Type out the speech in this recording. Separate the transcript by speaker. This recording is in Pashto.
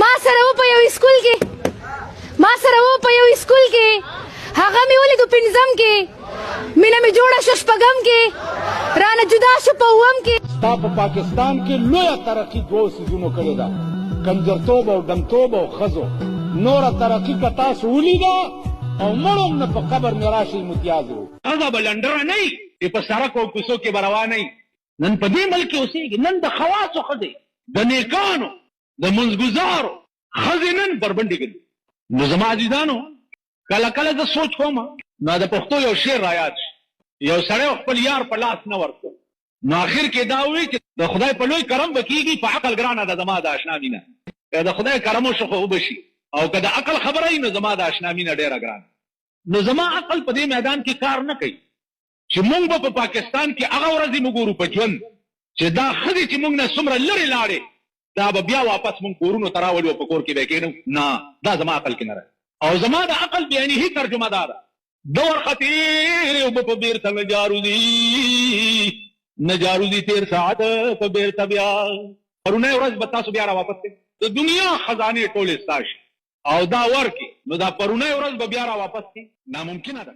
Speaker 1: ما سره و په یو سکول کې هغه مې ولیدو پنځم کې مینه مې جوړه شو شپږم کې رانه جدا شو په اووم کې.
Speaker 2: ستا په پاکستان کې لویه ترقي دوو څیزونو کړې ده، کنجرتوب او ډمتوب او ښځو. نوره ترقي که تاسو ولیده او مړ نه په قبر مې راشئ متیازو.
Speaker 3: هغه به لنډره نه وي چې په سړک او کوڅو کې به روانه وي. نن په دې ملک کې اوسېږي، نن د خواصو ښځې، د نیکانو، د منځګزارو ښځې نن بربنډې کوي. نو زما عزیزانو کله کله زه سوچ کوم نو د پښتو یو شعر رایاد شي، یو سړی خپل یار په لاس نه ورکړ نو آخر کې دا وایي چې د خدای په لوی کرم به کېږي، په عقل ګرانه ده زما د اشنا مینه. که د خدای کرم وشو خو وبه شي، او که د عقل خبره وي نو زما د اشنا مینه ډېره ګرانه. نو زما عقل په دې میدان کې کار نه کوي چې مونږ به په پاکستان کې هغه ورځې وګورو په ژوند چې دا ښځې چې مونږ نه څومره لرې لاړې دا به بیا واپس مونږ کورونو ته راولي او په کور کې به کېنو. نه، دا زما عقل کې نه راځي. او زما د عقل بیانیهي ترجمه دا ده: د ورختې اوبه په بېرته نه جاروزي تېر ساعت په بېرته بیا. پرونۍ ورځ به تاسو بیا را واپس کړئ، د دنیا خزانې ټولې ستا شي او دا ورکړي، نو دا پرونۍ ورځ به بیا را واپس کړي، ناممکنه ده.